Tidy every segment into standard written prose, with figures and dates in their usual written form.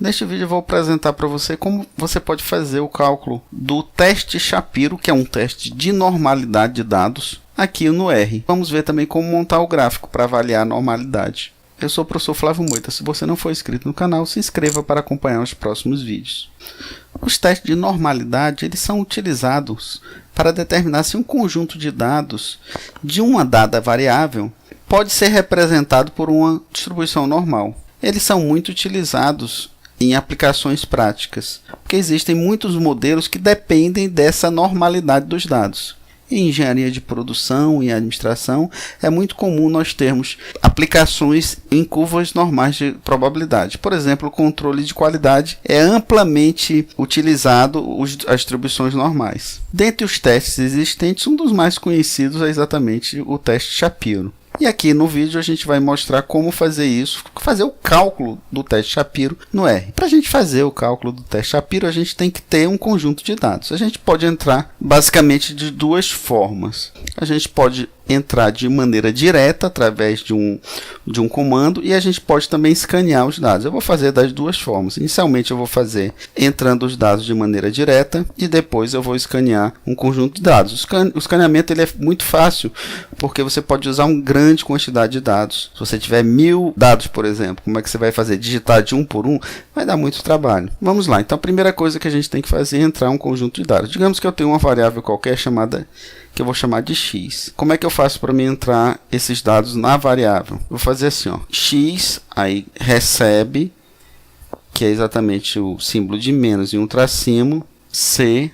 Neste vídeo eu vou apresentar para você como você pode fazer o cálculo do teste Shapiro, que é um teste de normalidade de dados, aqui no R. Vamos ver também como montar o gráfico para avaliar a normalidade. Eu sou o professor Flávio Moita. Se você não for inscrito no canal, se inscreva para acompanhar os próximos vídeos. Os testes de normalidade eles são utilizados para determinar se um conjunto de dados de uma dada variável pode ser representado por uma distribuição normal. Eles são muito utilizados em aplicações práticas, porque existem muitos modelos que dependem dessa normalidade dos dados. Em engenharia de produção e administração, é muito comum nós termos aplicações em curvas normais de probabilidade. Por exemplo, o controle de qualidade é amplamente utilizado as distribuições normais. Dentre os testes existentes, um dos mais conhecidos é exatamente o teste Shapiro. E aqui no vídeo a gente vai mostrar como fazer isso, fazer o cálculo do teste Shapiro no R. Para a gente fazer o cálculo do teste Shapiro, a gente tem que ter um conjunto de dados. A gente pode entrar basicamente de duas formas. A gente pode entrar de maneira direta através de um comando e a gente pode também escanear os dados. Eu vou fazer das duas formas. Inicialmente eu vou fazer entrando os dados de maneira direta e depois eu vou escanear um conjunto de dados. O escaneamento ele é muito fácil porque você pode usar uma grande quantidade de dados. Se você tiver 1000 dados, por exemplo, como é que você vai fazer? Digitar de um por um? Vai dar muito trabalho. Vamos lá. Então a primeira coisa que a gente tem que fazer é entrar um conjunto de dados. Digamos que eu tenho uma variável qualquer chamada que eu vou chamar de x. Como é que eu faço para mim entrar esses dados na variável? Vou fazer assim, ó, x, aí recebe, que é exatamente o símbolo de menos e um tracinho, c,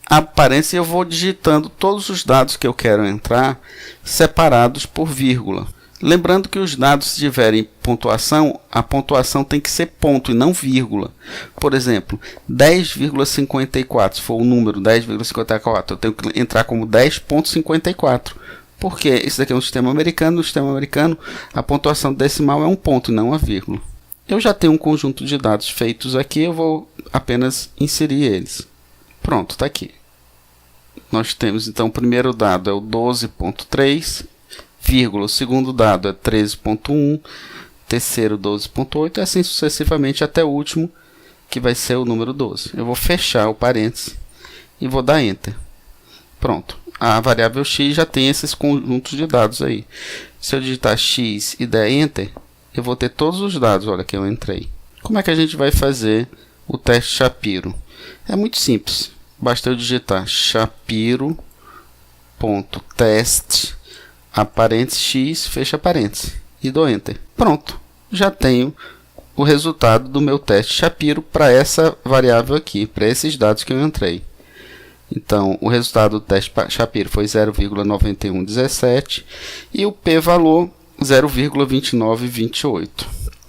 aparência, e eu vou digitando todos os dados que eu quero entrar separados por vírgula. Lembrando que os dados, se tiverem pontuação, a pontuação tem que ser ponto e não vírgula. Por exemplo, 10,54, se for o número 10,54, eu tenho que entrar como 10,54. Porque esse daqui é um sistema americano. No sistema americano, a pontuação decimal é um ponto e não uma vírgula. Eu já tenho um conjunto de dados feitos aqui, eu vou apenas inserir eles. Pronto, está aqui. Nós temos, então, o primeiro dado é o 12,3. Vírgula, o segundo dado é 13,1, terceiro 12,8 e assim sucessivamente até o último, que vai ser o número 12. Eu vou fechar o parênteses e vou dar Enter. Pronto, a variável x já tem esses conjuntos de dados aí. Se eu digitar x e der Enter, eu vou ter todos os dados, olha que eu entrei. Como é que a gente vai fazer o teste Shapiro? É muito simples, basta eu digitar shapiro.test parênteses x, fecha parênteses e dou Enter. Pronto, já tenho o resultado do meu teste Shapiro para essa variável aqui, para esses dados que eu entrei. Então, o resultado do teste Shapiro foi 0,9117 e o p-valor 0,2928.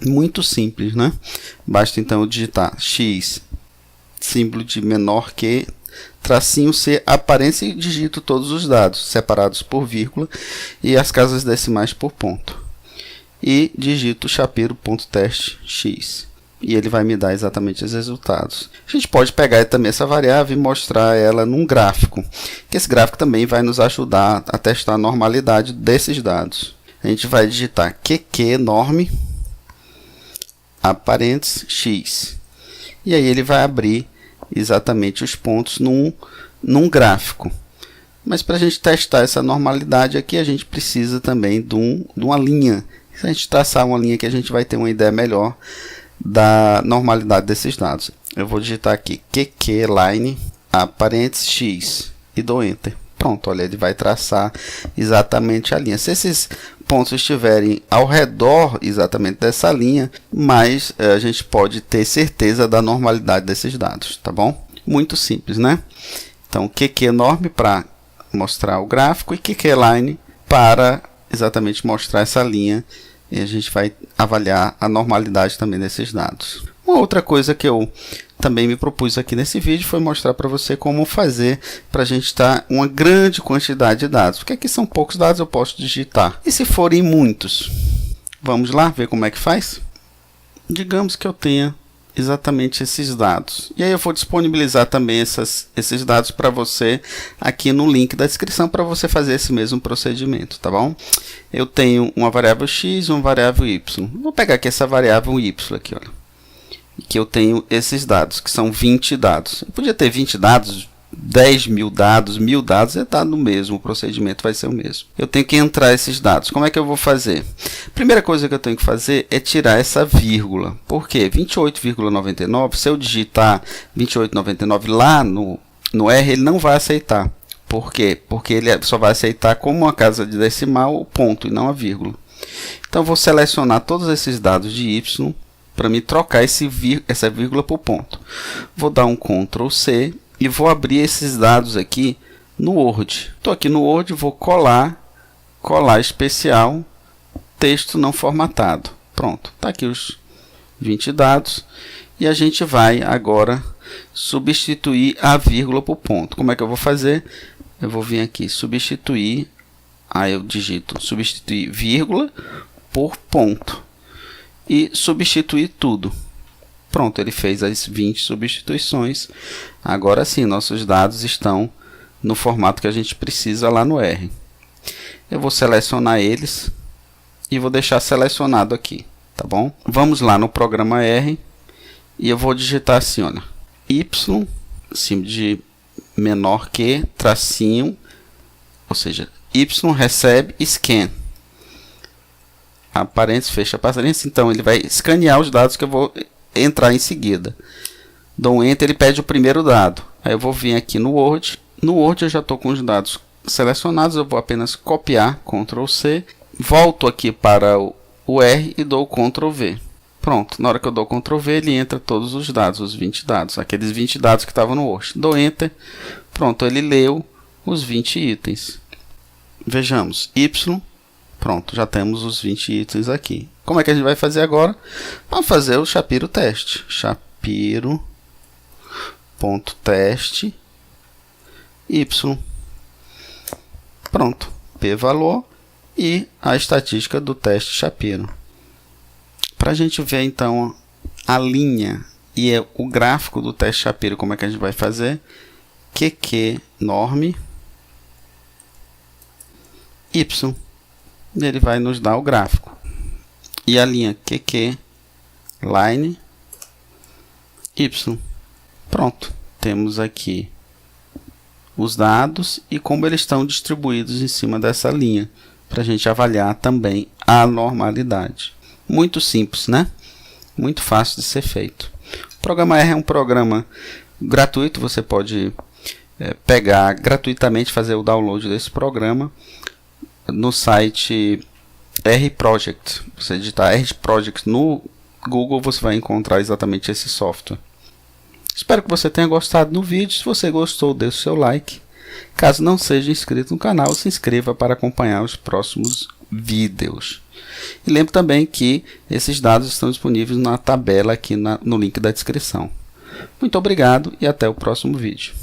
Muito simples, né? Basta então eu digitar x, símbolo de menor que, tracinho C, aparência, e digito todos os dados, separados por vírgula, e as casas decimais por ponto. E digito shapiro.test x. E ele vai me dar exatamente os resultados. A gente pode pegar também essa variável e mostrar ela num gráfico. Que esse gráfico também vai nos ajudar a testar a normalidade desses dados. A gente vai digitar qq-norm, parênteses, x. E aí ele vai abrir exatamente os pontos num gráfico. Mas para a gente testar essa normalidade aqui, a gente precisa também de uma linha. Se a gente traçar uma linha aqui, a gente vai ter uma ideia melhor da normalidade desses dados. Eu vou digitar aqui qq-line, parênteses, x e dou Enter. Pronto, olha, ele vai traçar exatamente a linha. Se esses pontos estiverem ao redor exatamente dessa linha, mas a gente pode ter certeza da normalidade desses dados, tá bom? Muito simples, né? Então, qq-norm para mostrar o gráfico e qq-line para exatamente mostrar essa linha, e a gente vai avaliar a normalidade também desses dados. Uma outra coisa que eu também me propus aqui nesse vídeo foi mostrar para você como fazer para a gente estar uma grande quantidade de dados. Porque aqui são poucos dados, eu posso digitar. E se forem muitos? Vamos lá ver como é que faz? Digamos que eu tenha exatamente esses dados. E aí eu vou disponibilizar também esses dados para você aqui no link da descrição para você fazer esse mesmo procedimento, tá bom? Eu tenho uma variável x e uma variável y. Vou pegar aqui essa variável y aqui, olha. que eu tenho esses dados, que são 20 dados. Eu podia ter 20 dados, 10.000 dados, 1.000 dados, é dado mesmo, o procedimento vai ser o mesmo. Eu tenho que entrar esses dados. Como é que eu vou fazer? Primeira coisa que eu tenho que fazer é tirar essa vírgula. Por quê? 28,99, se eu digitar 28,99 lá no R, ele não vai aceitar. Por quê? Porque ele só vai aceitar como uma casa de decimal o ponto e não a vírgula. Então, eu vou selecionar todos esses dados de Y para me trocar essa vírgula por ponto. Vou dar um Ctrl C e vou abrir esses dados aqui no Word. Estou aqui no Word, vou colar especial, texto não formatado. Pronto, está aqui os 20 dados. E a gente vai agora substituir a vírgula por ponto. Como é que eu vou fazer? Eu vou vir aqui, substituir, aí eu digito substituir vírgula por ponto. E substituir tudo. Pronto, ele fez as 20 substituições. Agora sim, nossos dados estão no formato que a gente precisa lá no R. Eu vou selecionar eles e vou deixar selecionado aqui, tá bom? Vamos lá no programa R e eu vou digitar assim, olha, Y, símbolo de menor que, tracinho, ou seja, Y recebe scan. A parênteses, fecha a parênteses, então ele vai escanear os dados que eu vou entrar em seguida. Dou um Enter, ele pede o primeiro dado. Aí eu vou vir aqui no Word. No Word eu já estou com os dados selecionados, eu vou apenas copiar, Ctrl C, volto aqui para o R e dou Ctrl V. Pronto, na hora que eu dou Ctrl V, ele entra todos os dados, os 20 dados, aqueles 20 dados que estavam no Word. Dou Enter, pronto, ele leu os 20 itens. Vejamos, Y, pronto, já temos os 20 itens aqui. Como é que a gente vai fazer agora? Vamos fazer o Shapiro teste. Shapiro.teste Y. Pronto, p-valor e a estatística do teste Shapiro. Para a gente ver então a linha e o gráfico do teste Shapiro, como é que a gente vai fazer? QQ norm Y. Ele vai nos dar o gráfico. E a linha QQ line Y. Pronto, temos aqui os dados e como eles estão distribuídos em cima dessa linha, para a gente avaliar também a normalidade. Muito simples, né? Muito fácil de ser feito. O programa R é um programa gratuito, você pode pegar gratuitamente, fazer o download desse programa no site R-Project. Você digitar R-Project no Google, você vai encontrar exatamente esse software. Espero que você tenha gostado do vídeo. Se você gostou, deixe o seu like. Caso não seja inscrito no canal, se inscreva para acompanhar os próximos vídeos. E lembre também que esses dados estão disponíveis na tabela aqui no link da descrição. Muito obrigado e até o próximo vídeo.